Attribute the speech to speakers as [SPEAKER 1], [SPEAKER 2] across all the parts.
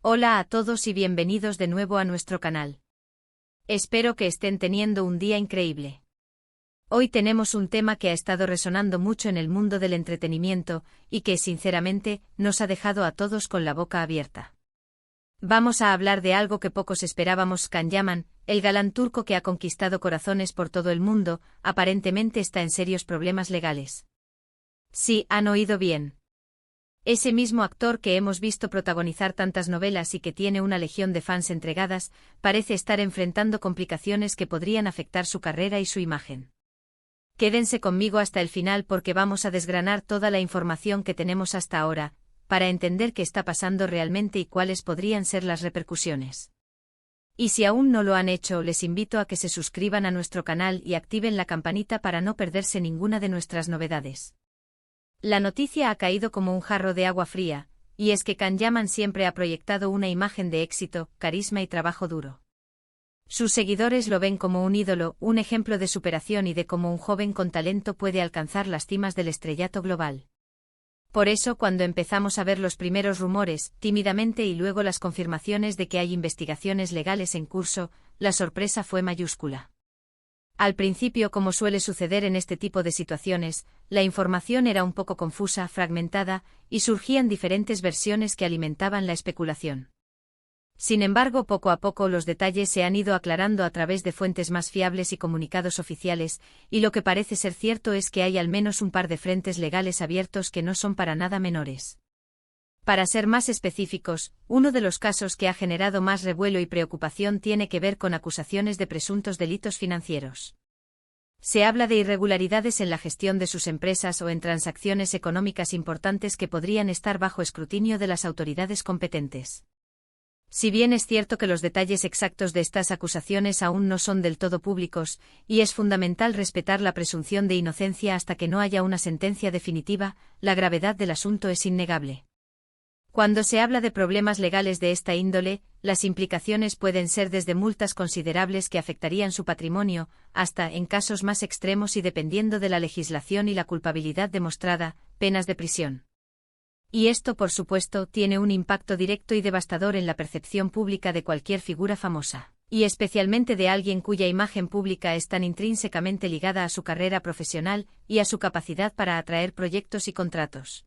[SPEAKER 1] Hola a todos y bienvenidos de nuevo a nuestro canal. Espero que estén teniendo un día increíble. Hoy tenemos un tema que ha estado resonando mucho en el mundo del entretenimiento y que, sinceramente, nos ha dejado a todos con la boca abierta. Vamos a hablar de algo que pocos esperábamos. Can Yaman, el galán turco que ha conquistado corazones por todo el mundo, aparentemente está en serios problemas legales. Sí, han oído bien. Ese mismo actor que hemos visto protagonizar tantas novelas y que tiene una legión de fans entregadas, parece estar enfrentando complicaciones que podrían afectar su carrera y su imagen. Quédense conmigo hasta el final porque vamos a desgranar toda la información que tenemos hasta ahora, para entender qué está pasando realmente y cuáles podrían ser las repercusiones. Y si aún no lo han hecho, les invito a que se suscriban a nuestro canal y activen la campanita para no perderse ninguna de nuestras novedades. La noticia ha caído como un jarro de agua fría, y es que Can Yaman siempre ha proyectado una imagen de éxito, carisma y trabajo duro. Sus seguidores lo ven como un ídolo, un ejemplo de superación y de cómo un joven con talento puede alcanzar las cimas del estrellato global. Por eso, cuando empezamos a ver los primeros rumores, tímidamente y luego las confirmaciones de que hay investigaciones legales en curso, la sorpresa fue mayúscula. Al principio, como suele suceder en este tipo de situaciones, la información era un poco confusa, fragmentada, y surgían diferentes versiones que alimentaban la especulación. Sin embargo, poco a poco los detalles se han ido aclarando a través de fuentes más fiables y comunicados oficiales, y lo que parece ser cierto es que hay al menos un par de frentes legales abiertos que no son para nada menores. Para ser más específicos, uno de los casos que ha generado más revuelo y preocupación tiene que ver con acusaciones de presuntos delitos financieros. Se habla de irregularidades en la gestión de sus empresas o en transacciones económicas importantes que podrían estar bajo escrutinio de las autoridades competentes. Si bien es cierto que los detalles exactos de estas acusaciones aún no son del todo públicos, y es fundamental respetar la presunción de inocencia hasta que no haya una sentencia definitiva, la gravedad del asunto es innegable. Cuando se habla de problemas legales de esta índole, las implicaciones pueden ser desde multas considerables que afectarían su patrimonio, hasta, en casos más extremos y dependiendo de la legislación y la culpabilidad demostrada, penas de prisión. Y esto, por supuesto, tiene un impacto directo y devastador en la percepción pública de cualquier figura famosa, y especialmente de alguien cuya imagen pública es tan intrínsecamente ligada a su carrera profesional y a su capacidad para atraer proyectos y contratos.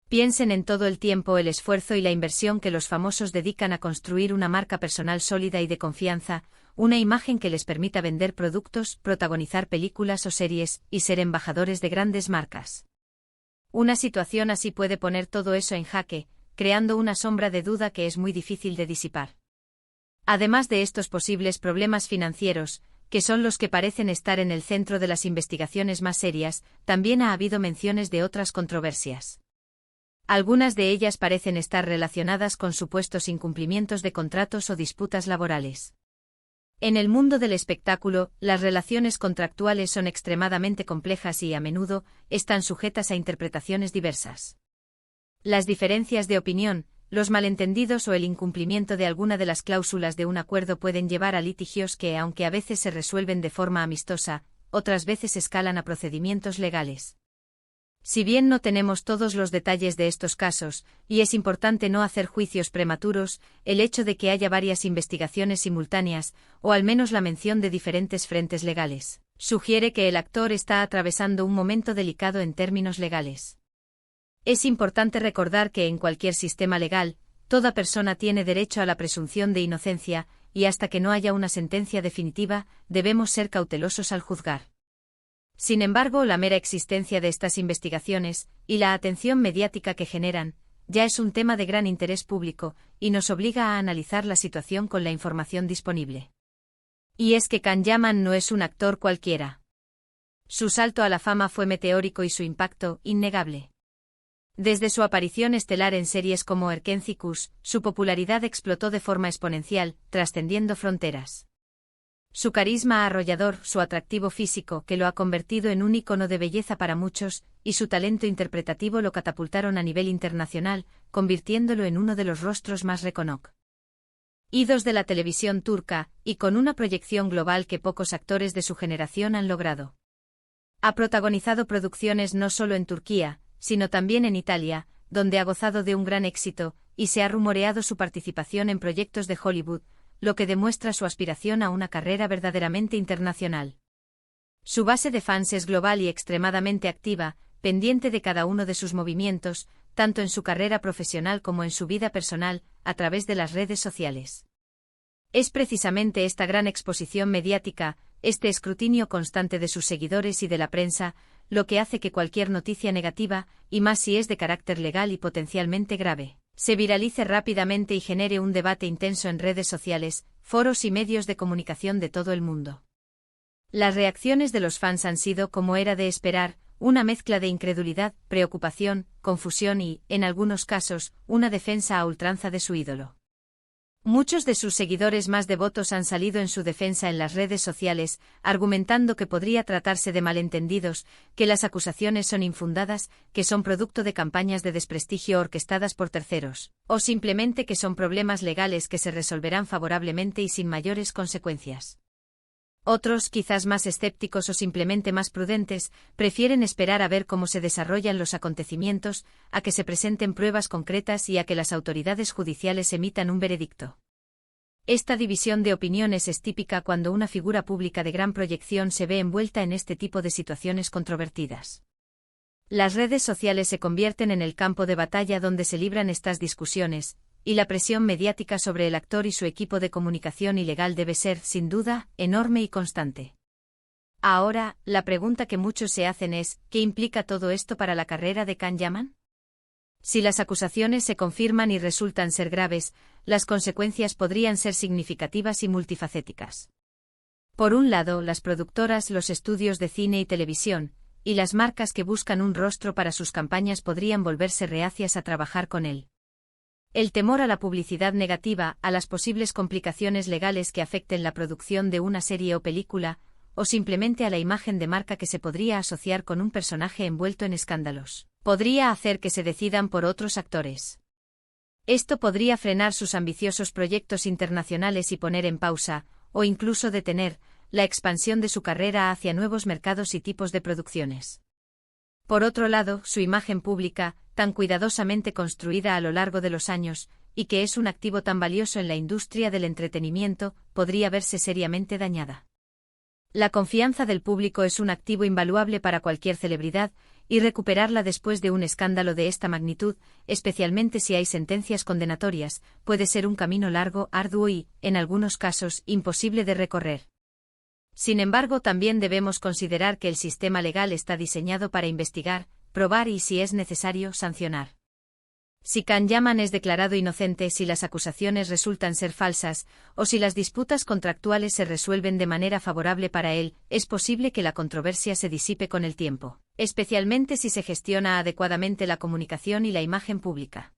[SPEAKER 1] Piensen en todo el tiempo, el esfuerzo y la inversión que los famosos dedican a construir una marca personal sólida y de confianza, una imagen que les permita vender productos, protagonizar películas o series, y ser embajadores de grandes marcas. Una situación así puede poner todo eso en jaque, creando una sombra de duda que es muy difícil de disipar. Además de estos posibles problemas financieros, que son los que parecen estar en el centro de las investigaciones más serias, también ha habido menciones de otras controversias. Algunas de ellas parecen estar relacionadas con supuestos incumplimientos de contratos o disputas laborales. En el mundo del espectáculo, las relaciones contractuales son extremadamente complejas y, a menudo, están sujetas a interpretaciones diversas. Las diferencias de opinión, los malentendidos o el incumplimiento de alguna de las cláusulas de un acuerdo pueden llevar a litigios que, aunque a veces se resuelven de forma amistosa, otras veces escalan a procedimientos legales. Si bien no tenemos todos los detalles de estos casos, y es importante no hacer juicios prematuros, el hecho de que haya varias investigaciones simultáneas, o al menos la mención de diferentes frentes legales, sugiere que el actor está atravesando un momento delicado en términos legales. Es importante recordar que en cualquier sistema legal, toda persona tiene derecho a la presunción de inocencia, y hasta que no haya una sentencia definitiva, debemos ser cautelosos al juzgar. Sin embargo, la mera existencia de estas investigaciones, y la atención mediática que generan, ya es un tema de gran interés público, y nos obliga a analizar la situación con la información disponible. Y es que Can Yaman no es un actor cualquiera. Su salto a la fama fue meteórico y su impacto, innegable. Desde su aparición estelar en series como Erkenci-Kuş, su popularidad explotó de forma exponencial, trascendiendo fronteras. Su carisma arrollador, su atractivo físico, que lo ha convertido en un ícono de belleza para muchos, y su talento interpretativo lo catapultaron a nivel internacional, convirtiéndolo en uno de los rostros más reconocidos de la televisión turca, y con una proyección global que pocos actores de su generación han logrado. Ha protagonizado producciones no solo en Turquía, sino también en Italia, donde ha gozado de un gran éxito, y se ha rumoreado su participación en proyectos de Hollywood, lo que demuestra su aspiración a una carrera verdaderamente internacional. Su base de fans es global y extremadamente activa, pendiente de cada uno de sus movimientos, tanto en su carrera profesional como en su vida personal, a través de las redes sociales. Es precisamente esta gran exposición mediática, este escrutinio constante de sus seguidores y de la prensa, lo que hace que cualquier noticia negativa, y más si es de carácter legal y potencialmente grave, se viralice rápidamente y genere un debate intenso en redes sociales, foros y medios de comunicación de todo el mundo. Las reacciones de los fans han sido, como era de esperar, una mezcla de incredulidad, preocupación, confusión y, en algunos casos, una defensa a ultranza de su ídolo. Muchos de sus seguidores más devotos han salido en su defensa en las redes sociales, argumentando que podría tratarse de malentendidos, que las acusaciones son infundadas, que son producto de campañas de desprestigio orquestadas por terceros, o simplemente que son problemas legales que se resolverán favorablemente y sin mayores consecuencias. Otros, quizás más escépticos o simplemente más prudentes, prefieren esperar a ver cómo se desarrollan los acontecimientos, a que se presenten pruebas concretas y a que las autoridades judiciales emitan un veredicto. Esta división de opiniones es típica cuando una figura pública de gran proyección se ve envuelta en este tipo de situaciones controvertidas. Las redes sociales se convierten en el campo de batalla donde se libran estas discusiones, y la presión mediática sobre el actor y su equipo de comunicación y legal debe ser, sin duda, enorme y constante. Ahora, la pregunta que muchos se hacen es, ¿qué implica todo esto para la carrera de Can Yaman? Si las acusaciones se confirman y resultan ser graves, las consecuencias podrían ser significativas y multifacéticas. Por un lado, las productoras, los estudios de cine y televisión, y las marcas que buscan un rostro para sus campañas podrían volverse reacias a trabajar con él. El temor a la publicidad negativa, a las posibles complicaciones legales que afecten la producción de una serie o película, o simplemente a la imagen de marca que se podría asociar con un personaje envuelto en escándalos, podría hacer que se decidan por otros actores. Esto podría frenar sus ambiciosos proyectos internacionales y poner en pausa, o incluso detener, la expansión de su carrera hacia nuevos mercados y tipos de producciones. Por otro lado, su imagen pública, tan cuidadosamente construida a lo largo de los años, y que es un activo tan valioso en la industria del entretenimiento, podría verse seriamente dañada. La confianza del público es un activo invaluable para cualquier celebridad, y recuperarla después de un escándalo de esta magnitud, especialmente si hay sentencias condenatorias, puede ser un camino largo, arduo y, en algunos casos, imposible de recorrer. Sin embargo, también debemos considerar que el sistema legal está diseñado para investigar, probar y, si es necesario, sancionar. Si Can Yaman es declarado inocente, si las acusaciones resultan ser falsas, o si las disputas contractuales se resuelven de manera favorable para él, es posible que la controversia se disipe con el tiempo, especialmente si se gestiona adecuadamente la comunicación y la imagen pública.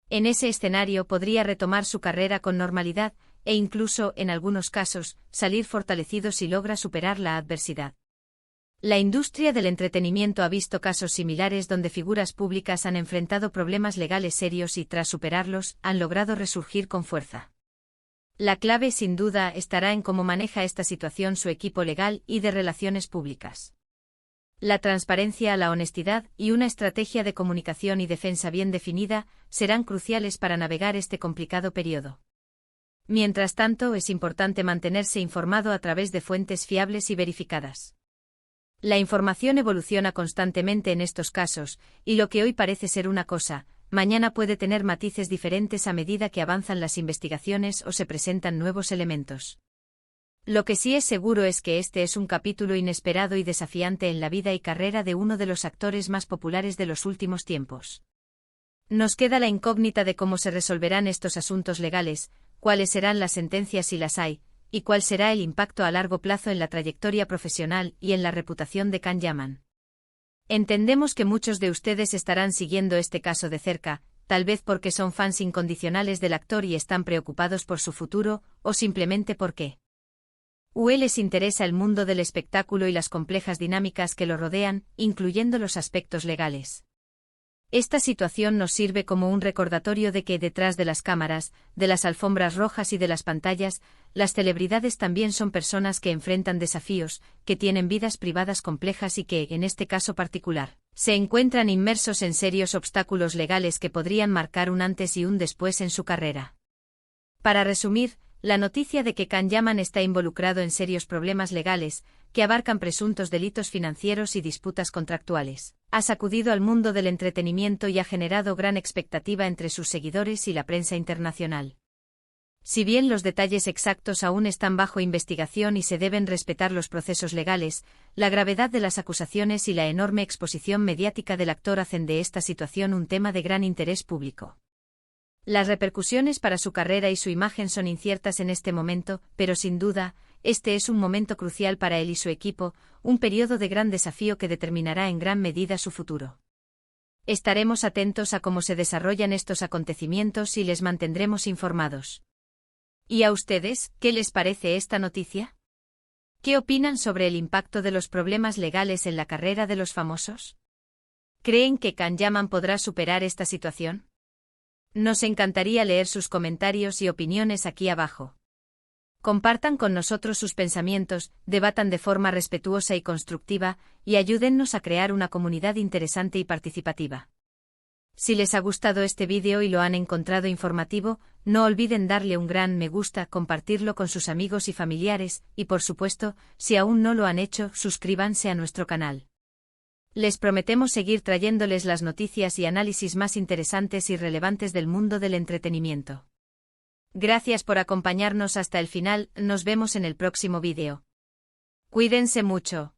[SPEAKER 1] En ese escenario podría retomar su carrera con normalidad, e incluso, en algunos casos, salir fortalecido si logra superar la adversidad. La industria del entretenimiento ha visto casos similares donde figuras públicas han enfrentado problemas legales serios y, tras superarlos, han logrado resurgir con fuerza. La clave, sin duda, estará en cómo maneja esta situación su equipo legal y de relaciones públicas. La transparencia, la honestidad y una estrategia de comunicación y defensa bien definida serán cruciales para navegar este complicado periodo. Mientras tanto, es importante mantenerse informado a través de fuentes fiables y verificadas. La información evoluciona constantemente en estos casos, y lo que hoy parece ser una cosa, mañana puede tener matices diferentes a medida que avanzan las investigaciones o se presentan nuevos elementos. Lo que sí es seguro es que este es un capítulo inesperado y desafiante en la vida y carrera de uno de los actores más populares de los últimos tiempos. Nos queda la incógnita de cómo se resolverán estos asuntos legales, cuáles serán las sentencias si las hay, y cuál será el impacto a largo plazo en la trayectoria profesional y en la reputación de Can Yaman. Entendemos que muchos de ustedes estarán siguiendo este caso de cerca, tal vez porque son fans incondicionales del actor y están preocupados por su futuro, o simplemente porque les interesa el mundo del espectáculo y las complejas dinámicas que lo rodean, incluyendo los aspectos legales. Esta situación nos sirve como un recordatorio de que detrás de las cámaras, de las alfombras rojas y de las pantallas, las celebridades también son personas que enfrentan desafíos, que tienen vidas privadas complejas y que, en este caso particular, Se encuentran inmersos en serios obstáculos legales que podrían marcar un antes y un después en su carrera. Para resumir, la noticia de que Can Yaman está involucrado en serios problemas legales, que abarcan presuntos delitos financieros y disputas contractuales, ha sacudido al mundo del entretenimiento y ha generado gran expectativa entre sus seguidores y la prensa internacional. Si bien los detalles exactos aún están bajo investigación y se deben respetar los procesos legales, la gravedad de las acusaciones y la enorme exposición mediática del actor hacen de esta situación un tema de gran interés público. Las repercusiones para su carrera y su imagen son inciertas en este momento, pero sin duda, este es un momento crucial para él y su equipo, un periodo de gran desafío que determinará en gran medida su futuro. Estaremos atentos a cómo se desarrollan estos acontecimientos y les mantendremos informados. ¿Y a ustedes, qué les parece esta noticia? ¿Qué opinan sobre el impacto de los problemas legales en la carrera de los famosos? ¿Creen que Can Yaman podrá superar esta situación? Nos encantaría leer sus comentarios y opiniones aquí abajo. Compartan con nosotros sus pensamientos, debatan de forma respetuosa y constructiva, y ayúdennos a crear una comunidad interesante y participativa. Si les ha gustado este vídeo y lo han encontrado informativo, no olviden darle un gran me gusta, compartirlo con sus amigos y familiares, y por supuesto, si aún no lo han hecho, suscríbanse a nuestro canal. Les prometemos seguir trayéndoles las noticias y análisis más interesantes y relevantes del mundo del entretenimiento. Gracias por acompañarnos hasta el final, nos vemos en el próximo vídeo. Cuídense mucho.